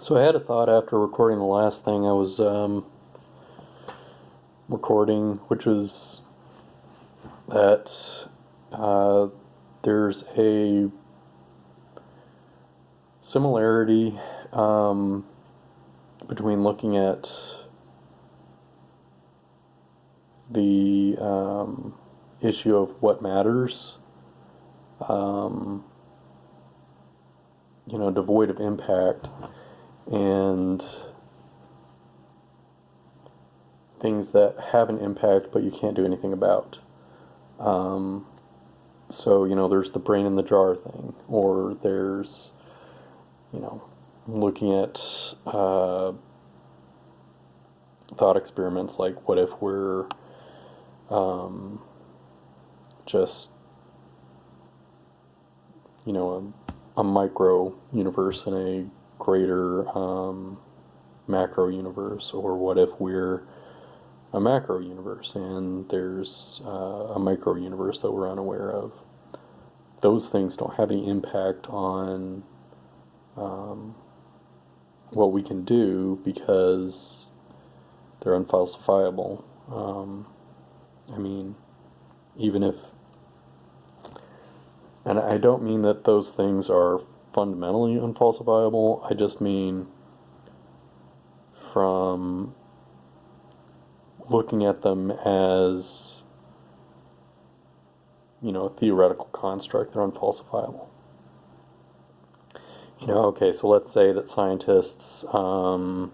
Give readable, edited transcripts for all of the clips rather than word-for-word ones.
So I had a thought after recording the last thing I was recording, which was that there's a similarity between looking at the issue of what matters, um, devoid of impact, and things that have an impact but you can't do anything about. Um, so, there's the brain in the jar thing, or there's, you know, looking at thought experiments like what if we're um, just, a micro universe in a greater macro universe, or what if we're a macro universe and there's a micro universe that we're unaware of. Those things don't have any impact on what we can do because they're unfalsifiable. I mean, even if, and I don't mean that those things are fundamentally unfalsifiable, I just mean from looking at them as, a theoretical construct, they're unfalsifiable. Okay, so let's say that scientists, are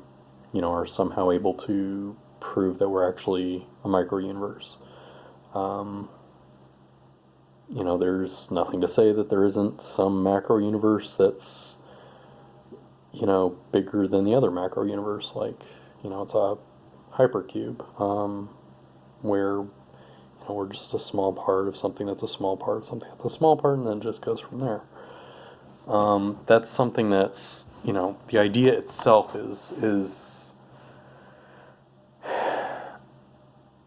somehow able to prove that we're actually a micro-universe. There's nothing to say that there isn't some macro-universe that's, bigger than the other macro-universe. Like, it's a hypercube, where, we're just a small part of something that's a small part of something that's a small part, and then it just goes from there. That's something that's, the idea itself is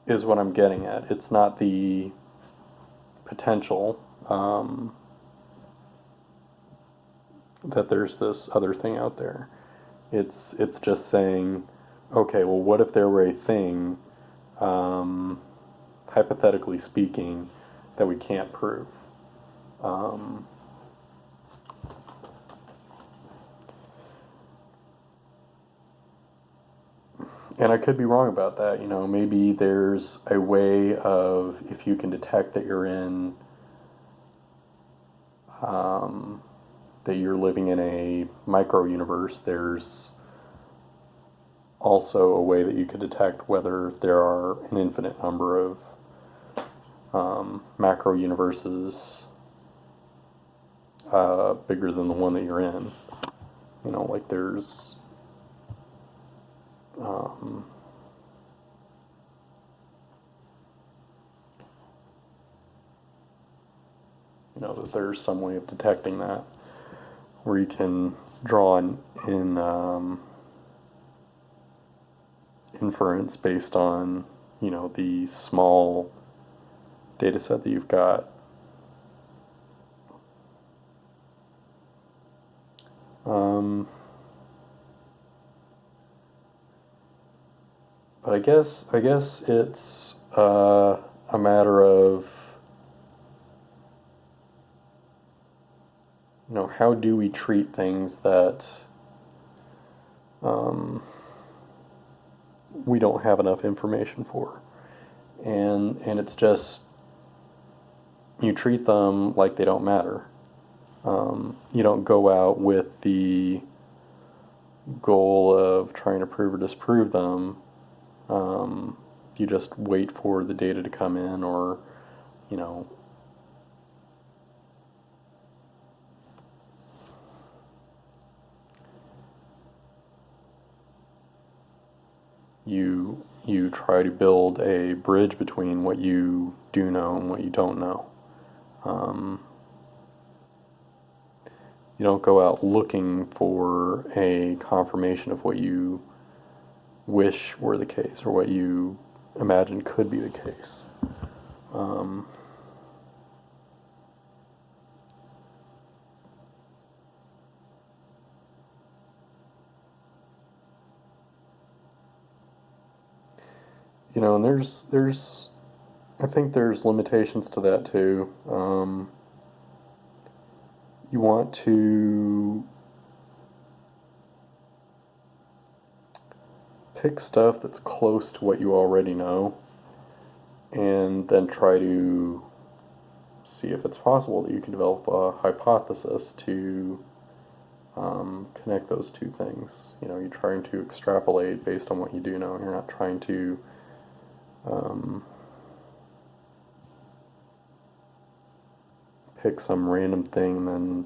what I'm getting at. It's not the potential that there's this other thing out there. It's just saying, okay, well, what if there were a thing, hypothetically speaking, that we can't prove? And I could be wrong about that. Maybe there's a way of, if you can detect that that you're living in a micro universe, there's also a way that you could detect whether there are an infinite number of macro universes bigger than the one that you're in. Like there's that there's some way of detecting that, where you can draw in inference based on, the small data set that you've got. But I guess it's a matter of, how do we treat things that we don't have enough information for, and it's just, you treat them like they don't matter. You don't go out with the goal of trying to prove or disprove them. You just wait for the data to come in, or, you know, you try to build a bridge between what you do know and what you don't know. You don't go out looking for a confirmation of what you wish were the case, or what you imagine could be the case. and I think there's limitations to that too. You want to pick stuff that's close to what you already know, and then try to see if it's possible that you can develop a hypothesis to connect those two things. You're trying to extrapolate based on what you do know. You're not trying to pick some random thing and then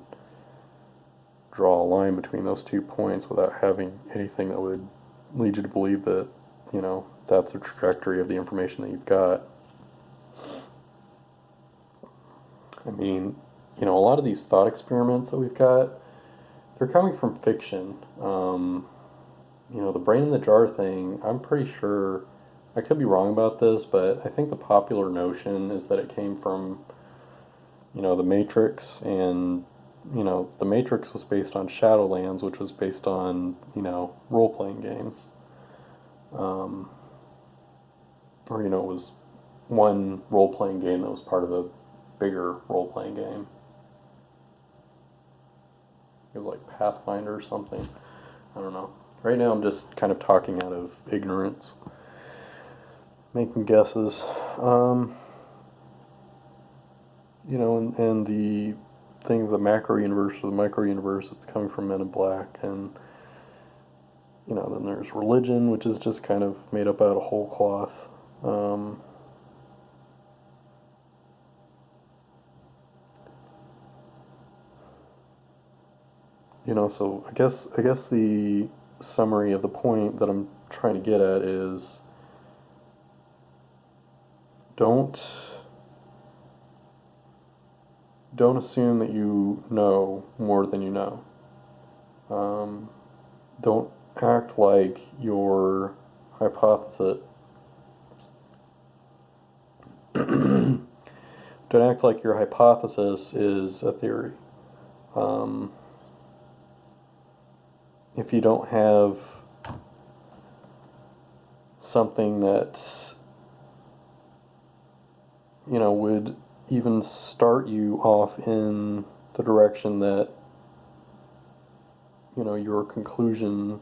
draw a line between those 2 points without having anything that would lead you to believe that, that's the trajectory of the information that you've got. I mean, a lot of these thought experiments that we've got, they're coming from fiction. The brain in the jar thing, I'm pretty sure, I could be wrong about this, but I think the popular notion is that it came from, The Matrix, and, The Matrix was based on Shadowlands, which was based on, role-playing games. Or, it was one role-playing game that was part of a bigger role-playing game. It was like Pathfinder or something. I don't know. Right now I'm just kind of talking out of ignorance, making guesses. And the thing of the macro universe or the micro universe, it's coming from Men in Black, and then there's religion, which is just kind of made up out of whole cloth. So I guess the summary of the point that I'm trying to get at is don't assume that you know more than you know. Don't act like your hypothesis. Don't act like your hypothesis is a theory. If you don't have something that would even start you off in the direction that your conclusion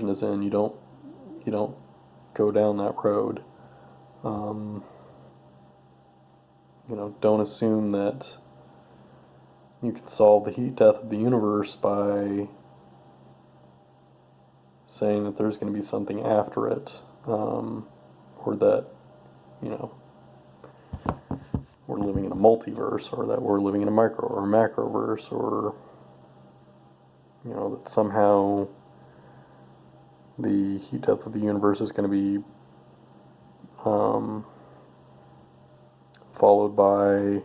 is in, you don't go down that road. Don't assume that you can solve the heat death of the universe by saying that there's going to be something after it, or that, we're living in a multiverse, or that we're living in a micro or a macroverse, or, that somehow the heat death of the universe is going to be followed by,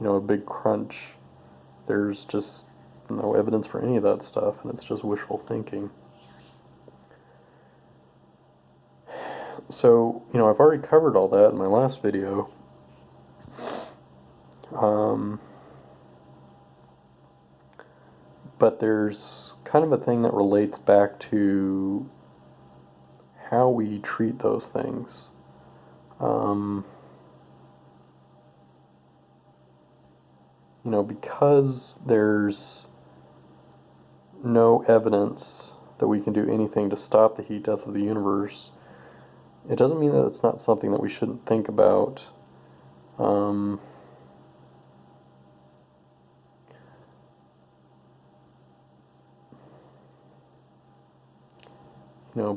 a big crunch. There's just no evidence for any of that stuff, and it's just wishful thinking. So, I've already covered all that in my last video. But there's kind of a thing that relates back to how we treat those things. Because there's no evidence that we can do anything to stop the heat death of the universe, it doesn't mean that it's not something that we shouldn't think about.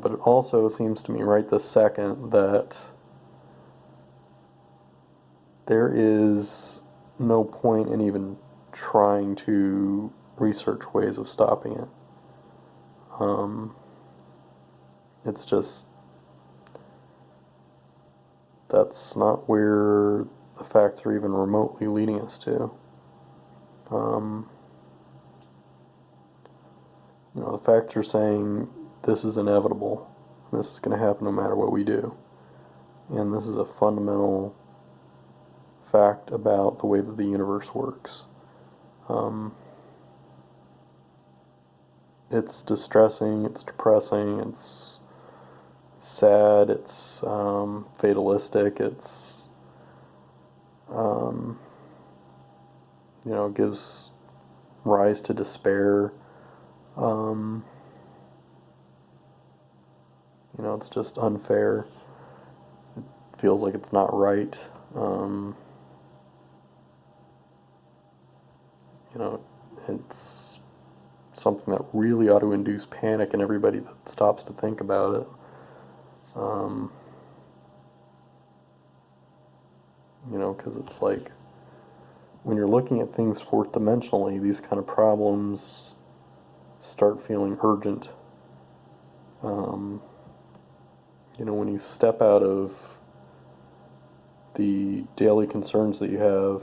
But it also seems to me right this second that there is no point in even trying to research ways of stopping it. It's just, that's not where the facts are even remotely leading us to. The facts are saying this is inevitable. This is going to happen no matter what we do. And this is a fundamental fact about the way that the universe works. it's distressing, it's depressing, it's sad, it's fatalistic, it's, um, gives rise to despair. Um, it's just unfair. It feels like it's not right. Um, it's something that really ought to induce panic in everybody that stops to think about it. Um, because it's like when you're looking at things fourth dimensionally, these kind of problems start feeling urgent. Um, when you step out of the daily concerns that you have,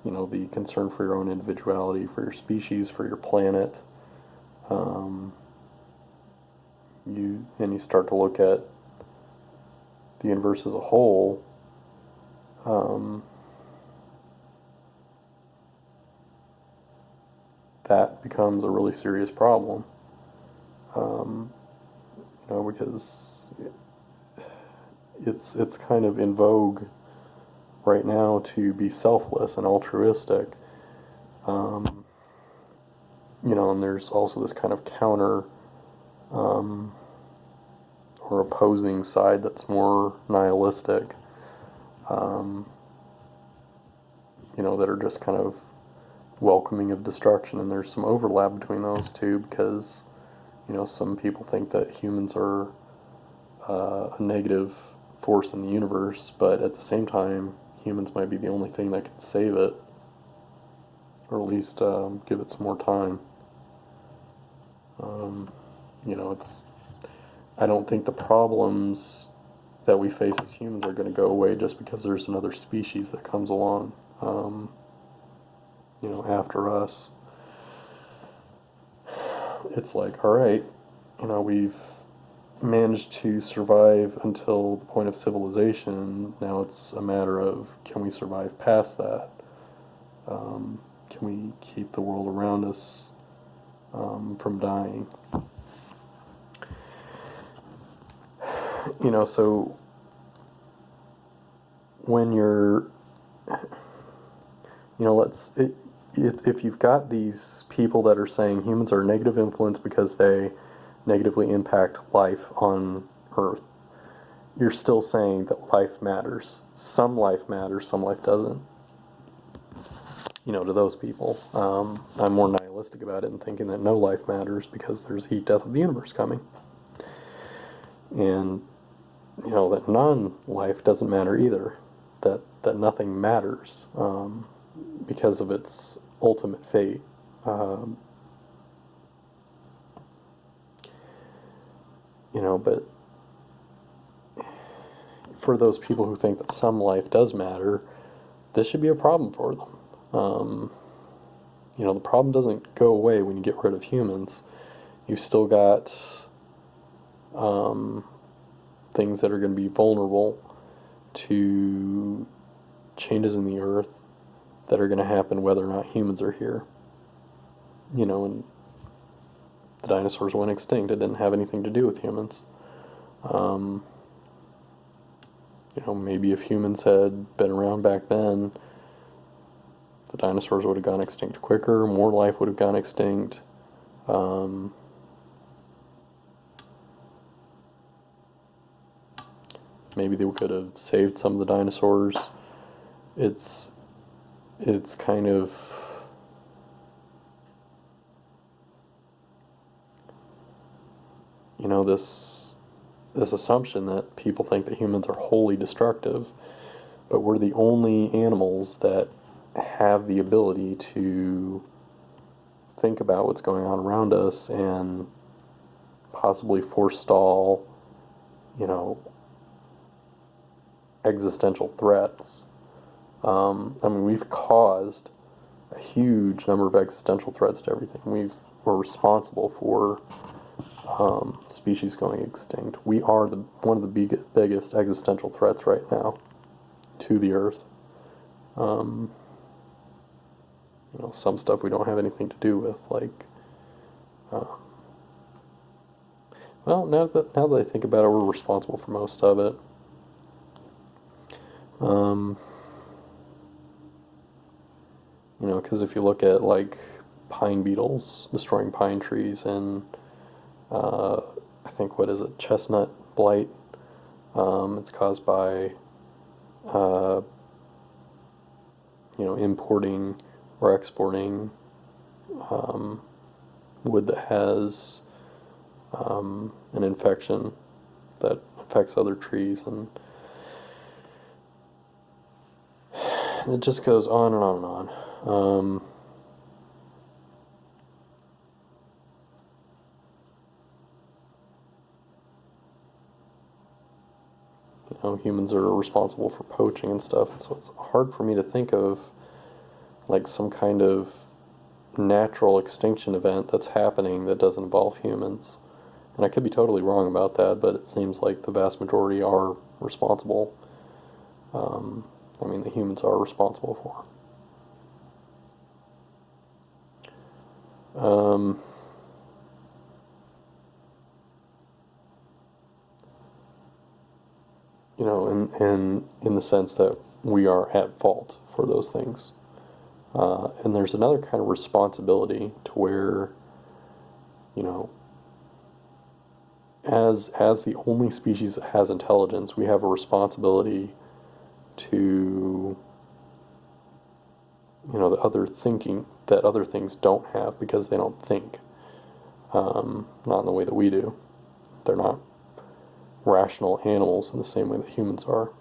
the concern for your own individuality, for your species, for your planet, um, you start to look at the universe as a whole. Um, that becomes a really serious problem. Um, because it's kind of in vogue right now to be selfless and altruistic. Um, and there's also this kind of counter um, or opposing side that's more nihilistic. Um, that are just kind of welcoming of destruction, and there's some overlap between those two because some people think that humans are a negative force in the universe, but at the same time humans might be the only thing that can save it, or at least give it some more time. um, it's I don't think the problems that we face as humans are going to go away just because there's another species that comes along after us. It's like, all right, we've managed to survive until the point of civilization. Now it's a matter of, can we survive past that? Can we keep the world around us from dying? So when you're, if you've got these people that are saying humans are a negative influence because they negatively impact life on Earth, you're still saying that life matters. Some life matters, some life doesn't. To those people. I'm more nihilistic about it and thinking that no life matters because there's heat death of the universe coming. And, that non-life doesn't matter either. That nothing matters because of its ultimate fate. But for those people who think that some life does matter, this should be a problem for them. The problem doesn't go away when you get rid of humans. You've still got things that are going to be vulnerable to changes in the earth that are going to happen whether or not humans are here. And the dinosaurs went extinct. It didn't have anything to do with humans. Maybe if humans had been around back then, the dinosaurs would have gone extinct quicker, more life would have gone extinct. Maybe they could have saved some of the dinosaurs. It's kind of this assumption that people think that humans are wholly destructive, but we're the only animals that have the ability to think about what's going on around us and possibly forestall, existential threats. We've caused a huge number of existential threats to everything. We're responsible for species going extinct. We are one of the biggest existential threats right now to the Earth. Some stuff we don't have anything to do with, like Well, now that I think about it, we're responsible for most of it. Um, because if you look at like pine beetles destroying pine trees and uh, I think what is it, chestnut blight? It's caused by uh, importing or exporting um, wood that has an infection that affects other trees, and it just goes on and on and on. Humans are responsible for poaching and stuff, and so it's hard for me to think of like some kind of natural extinction event that's happening that doesn't involve humans. And I could be totally wrong about that, but it seems like the vast majority are responsible. The humans are responsible for. In the sense that we are at fault for those things. And there's another kind of responsibility to where, you know, as the only species that has intelligence, we have a responsibility to, the other thinking that other things don't have because they don't think, not in the way that we do. They're not rational animals in the same way that humans are.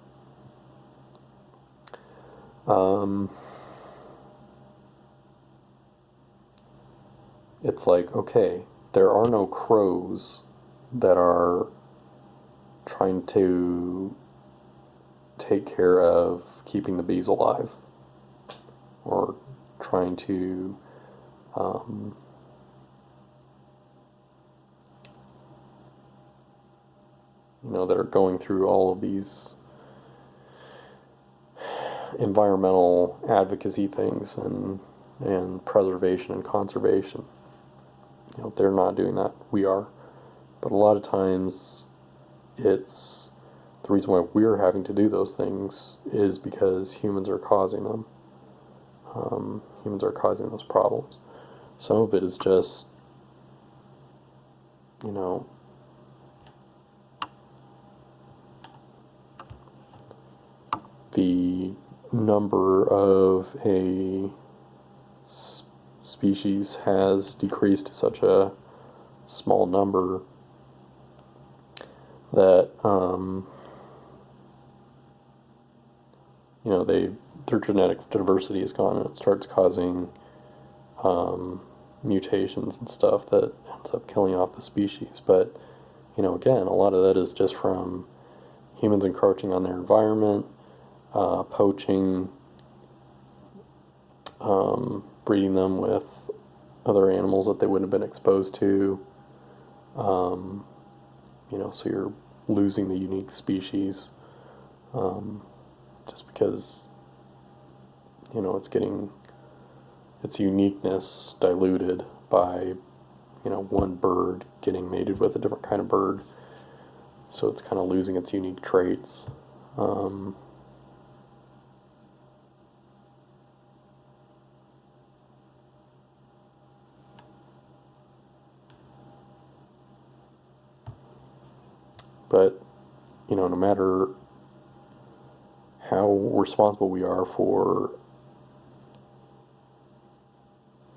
It's like, okay, there are no crows that are trying to take care of keeping the bees alive or trying to that are going through all of these environmental advocacy things and preservation and conservation. They're not doing that. We are. But a lot of times it's the reason why we're having to do those things is because humans are causing them. Humans are causing those problems. Some of it is just, the number of a species has decreased to such a small number that their genetic diversity is gone, and it starts causing mutations and stuff that ends up killing off the species. But again, a lot of that is just from humans encroaching on their environment, poaching, breeding them with other animals that they wouldn't have been exposed to. So you're losing the unique species just because it's getting its uniqueness diluted by one bird getting mated with a different kind of bird, so it's kind of losing its unique traits. But no matter how responsible we are for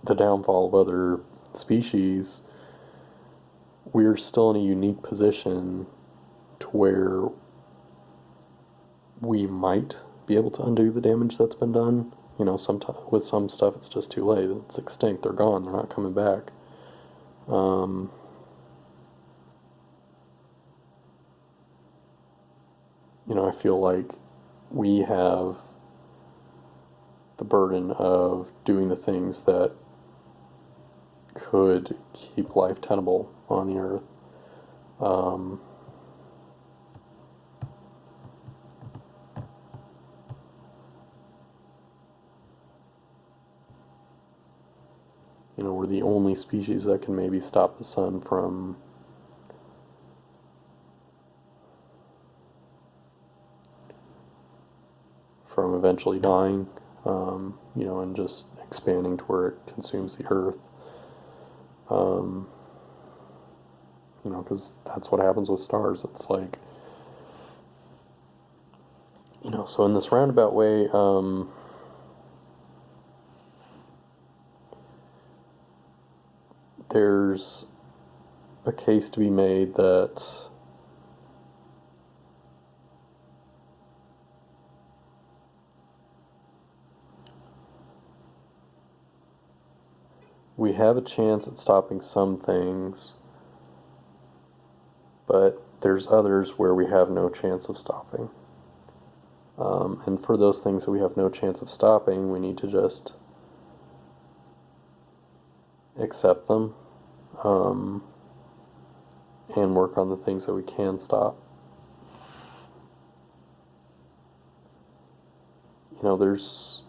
the downfall of other species, we're still in a unique position to where we might be able to undo the damage that's been done. Sometimes with some stuff it's just too late. It's extinct. They're gone. They're not coming back. I feel like we have the burden of doing the things that could keep life tenable on the earth. We're the only species that can maybe stop the sun from eventually dying, and just expanding to where it consumes the Earth. Because that's what happens with stars. It's like, so in this roundabout way, there's a case to be made that we have a chance at stopping some things, but there's others where we have no chance of stopping. And for those things that we have no chance of stopping, we need to just accept them, and work on the things that we can stop. There's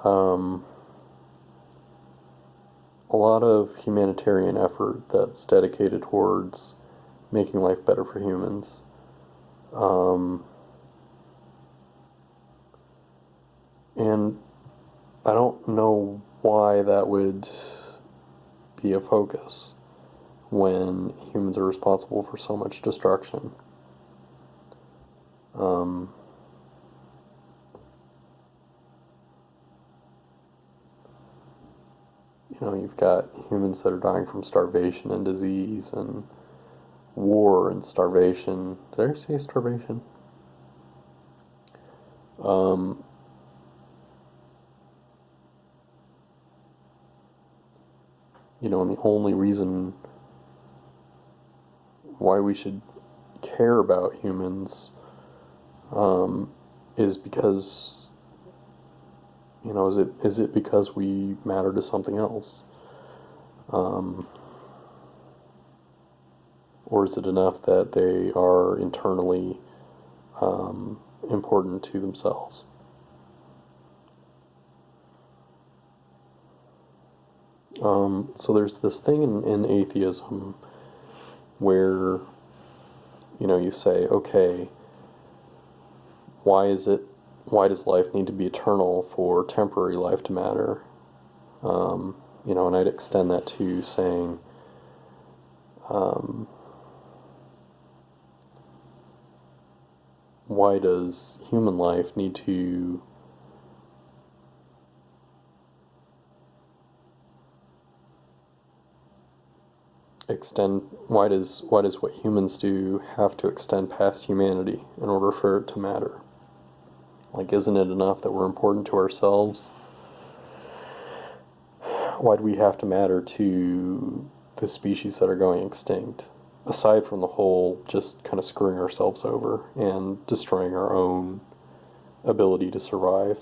a lot of humanitarian effort that's dedicated towards making life better for humans. And I don't know why that would be a focus when humans are responsible for so much destruction. You've got humans that are dying from starvation and disease and war and starvation. Did I ever say starvation? And the only reason why we should care about humans is because, is it because we matter to something else? Or is it enough that they are internally important to themselves? So there's this thing in atheism where, you say, okay, why does life need to be eternal for temporary life to matter? And I'd extend that to saying, why does human life need to extend, why does what humans do have to extend past humanity in order for it to matter? Like, isn't it enough that we're important to ourselves? Why do we have to matter to the species that are going extinct? Aside from the whole just kind of screwing ourselves over and destroying our own ability to survive.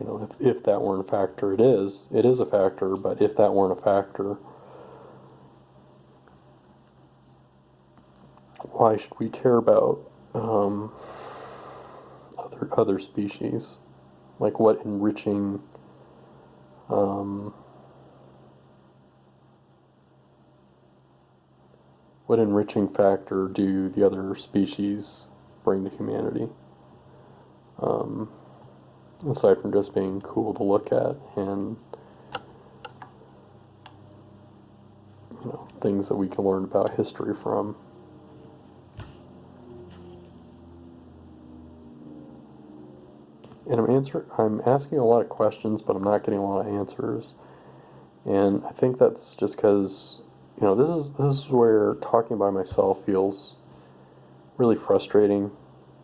If that weren't a factor, it is a factor, but if that weren't a factor, why should we care about other species? Like, what enriching factor do the other species bring to humanity? Aside from just being cool to look at and things that we can learn about history from. And I'm asking a lot of questions, but I'm not getting a lot of answers. And I think that's just because, this is where talking by myself feels really frustrating,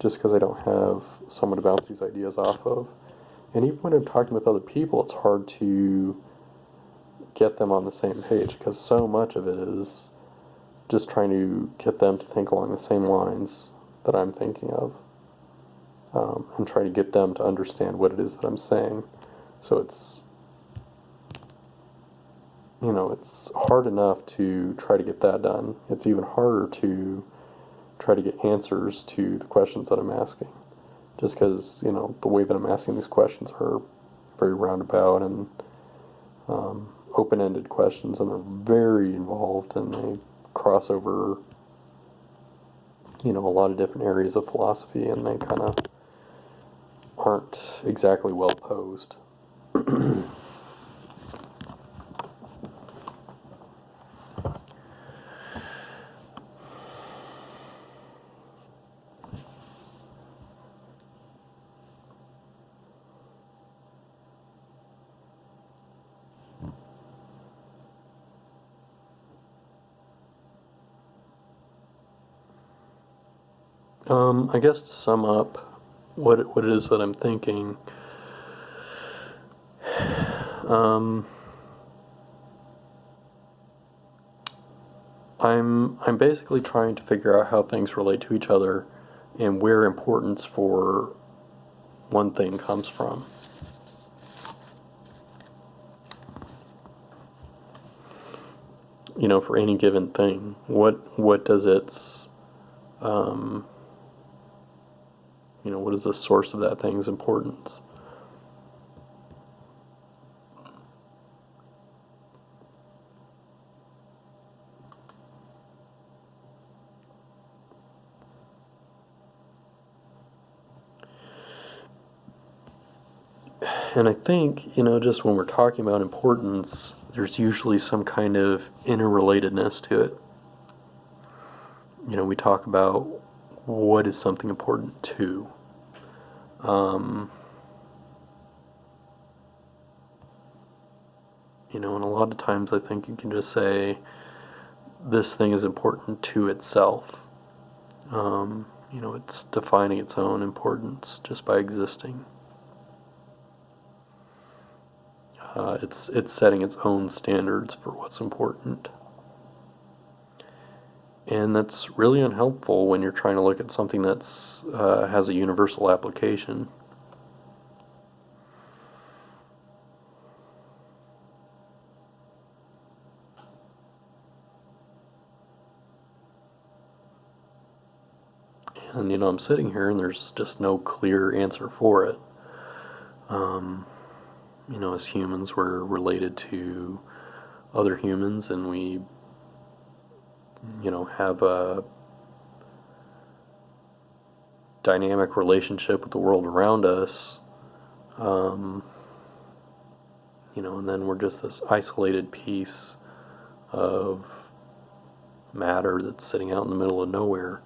just because I don't have someone to bounce these ideas off of. And even when I'm talking with other people, it's hard to get them on the same page, because so much of it is just trying to get them to think along the same lines that I'm thinking of. And try to get them to understand what it is that I'm saying. So it's hard enough to try to get that done. It's even harder to try to get answers to the questions that I'm asking. Just because, the way that I'm asking these questions are very roundabout and open-ended questions, and they're very involved, and they cross over a lot of different areas of philosophy, and they kind of aren't exactly well posed. I guess to sum up what it is that I'm thinking, um, I'm basically trying to figure out how things relate to each other and where importance for one thing comes from. For any given thing, what does its what is the source of that thing's importance? And I think, just when we're talking about importance, there's usually some kind of interrelatedness to it. We talk about what is something important to. And a lot of times I think you can just say this thing is important to itself. It's defining its own importance just by existing. It's setting its own standards for what's important. And that's really unhelpful when you're trying to look at something that's has a universal application. And I'm sitting here and there's just no clear answer for it. As humans, we're related to other humans, and we have a dynamic relationship with the world around us. And then we're just this isolated piece of matter that's sitting out in the middle of nowhere.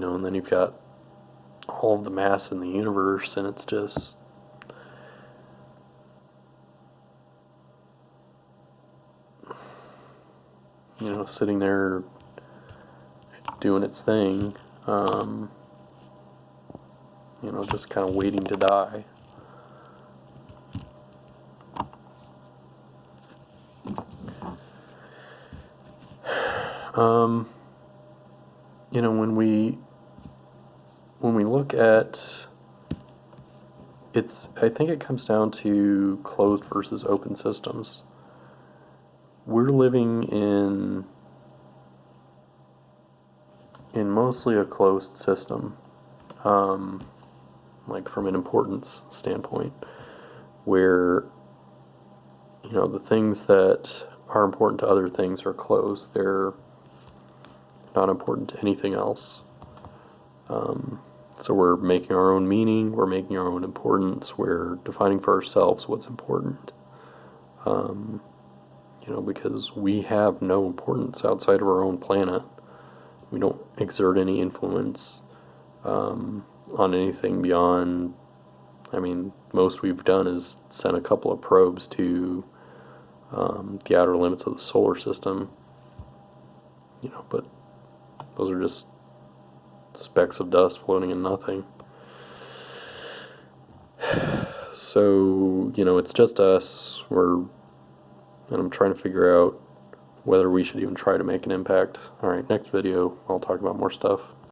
And then you've got all of the mass in the universe, and it's just sitting there doing its thing, just kind of waiting to die. When we look at I think it comes down to closed versus open systems. We're living in mostly a closed system, like from an importance standpoint, where the things that are important to other things are closed. They're not important to anything else. So we're making our own meaning, we're making our own importance, we're defining for ourselves what's important. Because we have no importance outside of our own planet. We don't exert any influence on anything beyond, most we've done is send a couple of probes to the outer limits of the solar system, but those are just specks of dust floating in nothing. So, it's just us. And I'm trying to figure out whether we should even try to make an impact. Alright, next video, I'll talk about more stuff.